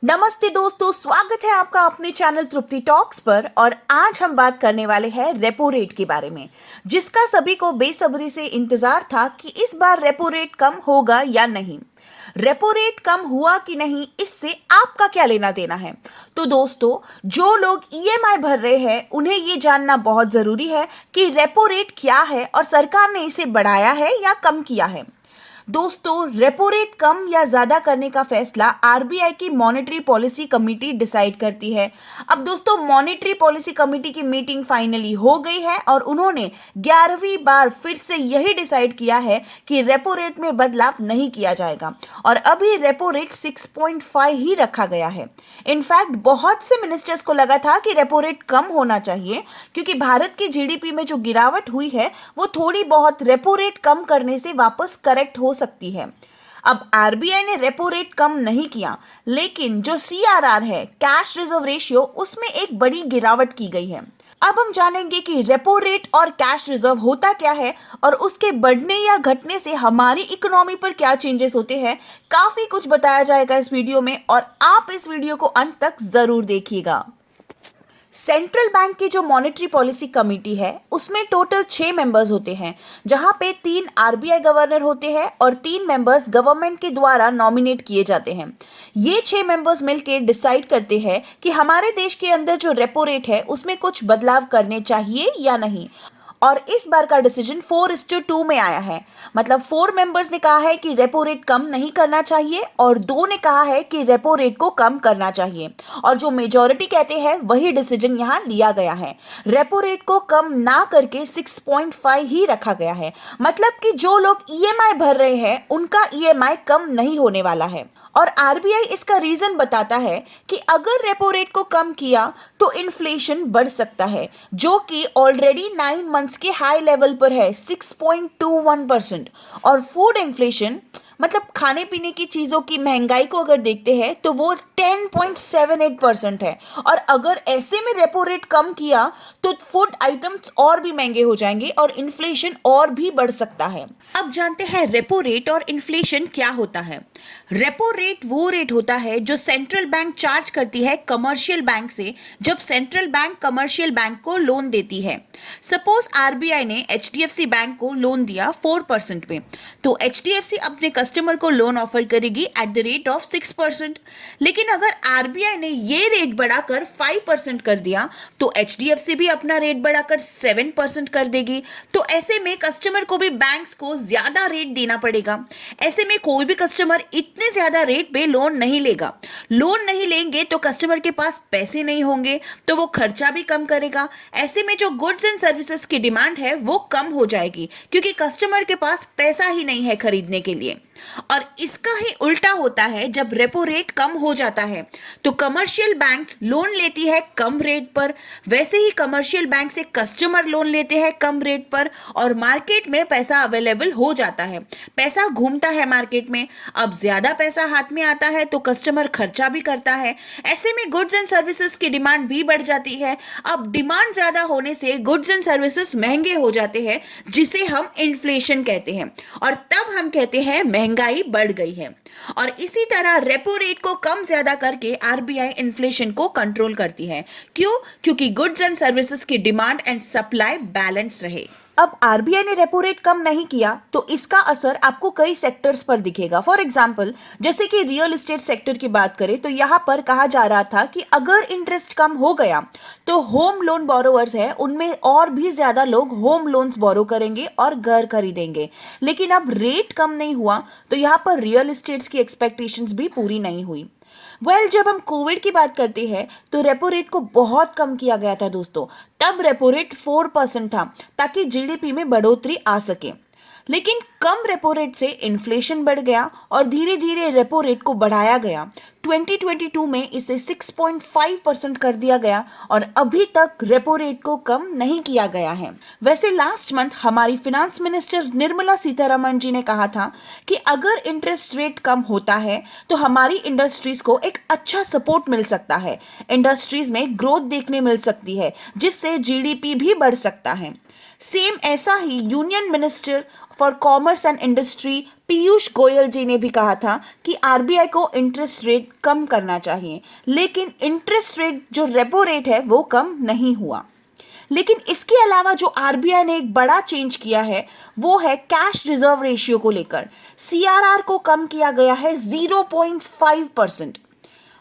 नमस्ते दोस्तों, स्वागत है आपका अपने चैनल तृप्ति टॉक्स पर। और आज हम बात करने वाले हैं रेपो रेट के बारे में, जिसका सभी को बेसब्री से इंतजार था कि इस बार रेपो रेट कम होगा या नहीं। रेपो रेट कम हुआ कि नहीं, इससे आपका क्या लेना देना है। तो दोस्तों, जो लोग ईएमआई भर रहे हैं उन्हें ये जानना बहुत जरूरी है कि रेपो रेट क्या है और सरकार ने इसे बढ़ाया है या कम किया है। दोस्तों, रेपो रेट कम या ज्यादा करने का फैसला आरबीआई की मॉनेटरी पॉलिसी कमेटी डिसाइड करती है। अब दोस्तों, मॉनेटरी पॉलिसी कमेटी की मीटिंग फाइनली हो गई है और उन्होंने 11वीं बार फिर से यही डिसाइड किया है कि रेपो रेट में बदलाव नहीं किया जाएगा और अभी रेपो रेट 6.5 ही रखा गया है। इनफैक्ट बहुत से मिनिस्टर्स को लगा था कि रेपो रेट कम होना चाहिए, क्योंकि भारत की जीडीपी में जो गिरावट हुई है वो थोड़ी बहुत रेपो रेट कम करने से वापस करेक्ट हो सकती है। अब आरबीआई ने रेपो रेट कम नहीं किया, लेकिन जो सीआरआर है, कैश रिजर्व रेशियो, उसमें एक बड़ी गिरावट की गई है। अब हम जानेंगे कि रेपो रेट और कैश रिजर्व होता क्या है और उसके बढ़ने या घटने से हमारी इकोनॉमी पर क्या चेंजेस होते हैं। काफी कुछ बताया जाएगा इस वीडियो में और आप इस वीडियो को अंत तक जरूर देखिएगा। सेंट्रल बैंक की जो मॉनेटरी पॉलिसी कमेटी है उसमें टोटल 6 मेंबर्स होते हैं, जहां पे 3 आरबीआई गवर्नर होते हैं और 3 मेंबर्स गवर्नमेंट के द्वारा नॉमिनेट किए जाते हैं। ये 6 मेंबर्स मिलकर डिसाइड करते हैं कि हमारे देश के अंदर जो रेपो रेट है उसमें कुछ बदलाव करने चाहिए या नहीं। और इस बार का डिसीजन 4:2 में आया है। मतलब 4 मेंबर्स ने कहा है कि रेपो रेट कम नहीं करना चाहिए और 2 ने कहा है कि रेपो रेट को कम करना चाहिए, और जो मेजॉरिटी कहते हैं वही डिसीजन यहाँ लिया गया है। रेपो रेट को कम ना करके 6.5 ही रखा गया है। मतलब कि जो लोग ईएमआई भर रहे हैं उनका ईएमआई कम नहीं होने वाला है। और आरबीआई इसका रीजन बताता है कि अगर रेपो रेट को कम किया तो इन्फ्लेशन बढ़ सकता है, जो कि ऑलरेडी 9 मंथ्स के हाई लेवल पर है, 6.21%। और फूड इन्फ्लेशन, मतलब खाने पीने की चीजों की महंगाई को अगर देखते हैं तो वो 10.78% है। और अगर ऐसे में रेपो रेट कम किया तो फूड आइटम्स और भी महंगे हो जाएंगे और इन्फ्लेशन और भी बढ़ सकता है। अब जानते हैं रेपो रेट और इन्फ्लेशन क्या होता है। रेपो रेट वो रेट होता है जो सेंट्रल बैंक चार्ज करती है कमर्शियल बैंक से जब सेंट्रल बैंक कमर्शियल बैंक को लोन देती है। सपोज आरबीआई ने एचडीएफसी बैंक को लोन दिया 4% में, तो एचडीएफसी अपने कस्टमर को लोन ऑफर करेगी एट द रेट ऑफ 6%। लेकिन अगर आरबीआई ने ये रेट बढ़ाकर 5% कर दिया तो एचडीएफसी भी अपना रेट बढ़ाकर 7% कर देगी। तो ऐसे में कस्टमर को भी बैंक्स को ज्यादा रेट देना पड़ेगा। ऐसे में कोई भी कस्टमर इतने ज्यादा रेट पे लोन नहीं लेगा। लोन नहीं लेंगे तो कस्टमर के पास पैसे नहीं होंगे, तो वो खर्चा भी कम करेगा। ऐसे में जो गुड्स एंड सर्विसेज की डिमांड है वो कम हो जाएगी, क्योंकि कस्टमर के पास पैसा ही नहीं है खरीदने के लिए। और इसका ही उल्टा होता है, जब रेपो रेट कम हो जाता है तो कमर्शियल बैंक्स लोन लेती है कम रेट पर, वैसे ही कमर्शियल बैंक से कस्टमर लोन लेते हैं कम रेट पर और मार्केट में पैसा अवेलेबल हो जाता है। पैसा घूमता है मार्केट में। अब ज्यादा पैसा हाथ में आता है तो कस्टमर खर्चा भी करता है। ऐसे में गुड्स एंड सर्विसेज की डिमांड भी बढ़ जाती है। अब डिमांड ज्यादा होने से गुड्स एंड सर्विसेज महंगे हो जाते हैं, जिसे हम इन्फ्लेशन कहते हैं, और तब हम कहते हैं महंगाई बढ़ गई है। और इसी तरह रेपो रेट को कम ज्यादा करके आरबीआई इन्फ्लेशन को कंट्रोल करती है। क्यों? क्योंकि गुड्स एंड सर्विसेज की डिमांड एंड सप्लाई बैलेंस रहे। अब आरबीआई ने रेपो रेट कम नहीं किया तो इसका असर आपको कई सेक्टर्स पर दिखेगा। फॉर एग्जांपल, जैसे कि रियल एस्टेट सेक्टर की बात करें तो यहाँ पर कहा जा रहा था कि अगर इंटरेस्ट कम हो गया तो होम लोन बोरोवर्स है उनमें और भी ज्यादा लोग होम लोन्स बोरो करेंगे और घर खरीदेंगे। लेकिन अब रेट कम नहीं हुआ तो यहाँ पर रियल एस्टेट्स की एक्सपेक्टेशंस भी पूरी नहीं हुई। जब हम कोविड की बात करते हैं तो रेपो रेट को बहुत कम किया गया था दोस्तों। तब रेपो रेट 4% था ताकि जीडीपी में बढ़ोतरी आ सके। लेकिन कम रेपो रेट से इन्फ्लेशन बढ़ गया और धीरे धीरे रेपो रेट को बढ़ाया गया। 2022 में इसे 6.5% कर दिया गया और अभी तक रेपो रेट को कम नहीं किया गया है। वैसे लास्ट मंथ हमारी फिनेंस मिनिस्टर निर्मला सीतारमण जी ने कहा था कि अगर इंटरेस्ट रेट कम होता है तो हमारी इंडस्ट्रीज को एक अच्छा सपोर्ट मिल सकता है, इंडस्ट्रीज में ग्रोथ देखने मिल सकती है, जिससे जीडीपी भी बढ़ सकता है। सेम ऐसा ही union minister for commerce and industry Piyush Goyal ji ने भी कहा था कि आरबीआई को इंटरेस्ट रेट कम करना चाहिए, लेकिन इंटरेस्ट रेट जो रेपो रेट है वो कम नहीं हुआ। लेकिन इसके अलावा जो आरबीआई ने एक बड़ा चेंज किया है वो है कैश रिजर्व रेशियो को लेकर। सीआरआर को कम किया गया है 0.5%।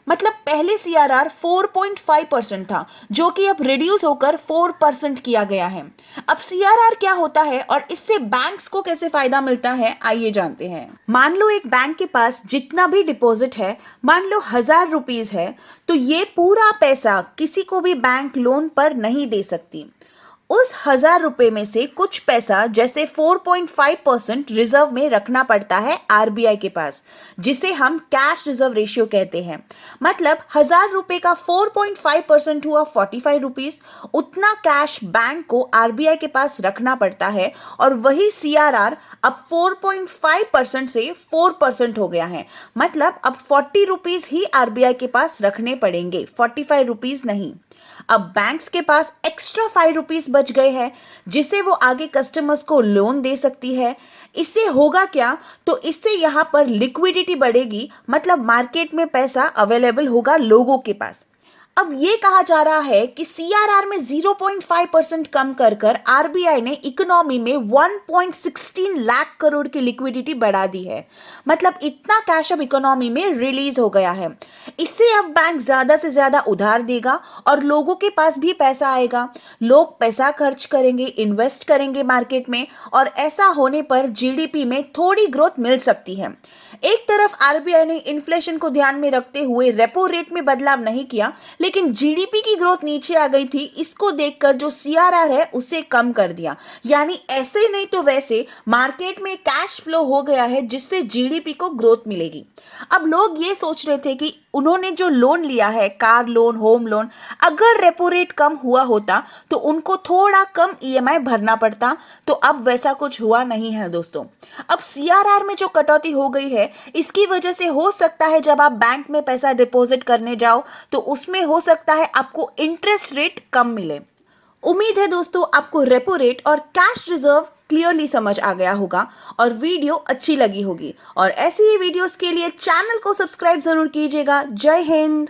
मतलब पहले सीआरआर 4.5% था, जो कि अब रिड्यूस होकर 4% किया गया है। अब सीआरआर क्या होता है और इससे बैंक्स को कैसे फायदा मिलता है, आइए जानते हैं। मान लो एक बैंक के पास जितना भी डिपॉजिट है, मान लो 1000 रुपीज है, तो ये पूरा पैसा किसी को भी बैंक लोन पर नहीं दे सकती। उस 1000 रुपए में से कुछ पैसा जैसे 4.5% रिजर्व में रखना पड़ता है आरबीआई के पास, जिसे हम कैश रिजर्व रेशियो कहते हैं। मतलब 1000 रुपए का 4.5% हुआ 45 रुपीज। उतना कैश बैंक को आरबीआई के पास रखना पड़ता है और वही सीआरआर अब 4.5% से 4% हो गया है। मतलब अब 40 रुपीज ही आरबीआई के पास रखने पड़ेंगे, 45 रुपीज नहीं। अब बैंक्स के पास एक्स्ट्रा 5 रुपीज बच गए हैं, जिसे वो आगे कस्टमर्स को लोन दे सकती है। इससे होगा क्या, तो इससे यहाँ पर लिक्विडिटी बढ़ेगी, मतलब मार्केट में पैसा अवेलेबल होगा लोगों के पास। अब ये कहा जा रहा है कि सीआरआर में 0.5% कम कर कर आरबीआई ने इकोनॉमी में 1.16 लाख करोड़ की लिक्विडिटी बढ़ा दी है। मतलब इतना कैश अब इकोनॉमी में रिलीज हो गया है। इससे अब बैंक ज्यादा से ज्यादा उधार देगा और लोगों के पास भी पैसा आएगा। लोग पैसा खर्च करेंगे, इन्वेस्ट करेंगे मार्केट में, और ऐसा होने पर जीडीपी में थोड़ी ग्रोथ मिल सकती है। एक तरफ आरबीआई ने इन्फ्लेशन को ध्यान में रखते हुए रेपो रेट में बदलाव नहीं किया, लेकिन जीडीपी की ग्रोथ नीचे आ गई थी। इसको देखकर जो सीआरआर है उसे कम कर दिया। यानी ऐसे नहीं तो वैसे मार्केट में कैश फ्लो हो गया है, जिससे जीडीपी को ग्रोथ मिलेगी। अब लोग ये सोच रहे थे कि उन्होंने जो लोन लिया है, कार लोन, होम लोन, अगर रेपो रेट कम हुआ होता तो उनको थोड़ा कम ईएमआई भरना पड़ता। तो अब वैसा कुछ हुआ नहीं है दोस्तों। अब सीआरआर में जो कटौती हो गई है, इसकी वजह से हो सकता है जब आप बैंक में पैसा डिपॉजिट करने जाओ तो उसमें हो सकता है आपको इंटरेस्ट रेट कम मिले। उम्मीद है दोस्तों आपको रेपो रेट और कैश रिजर्व क्लियरली समझ आ गया होगा और वीडियो अच्छी लगी होगी। और ऐसी ही वीडियोस के लिए चैनल को सब्सक्राइब जरूर कीजिएगा। जय हिंद।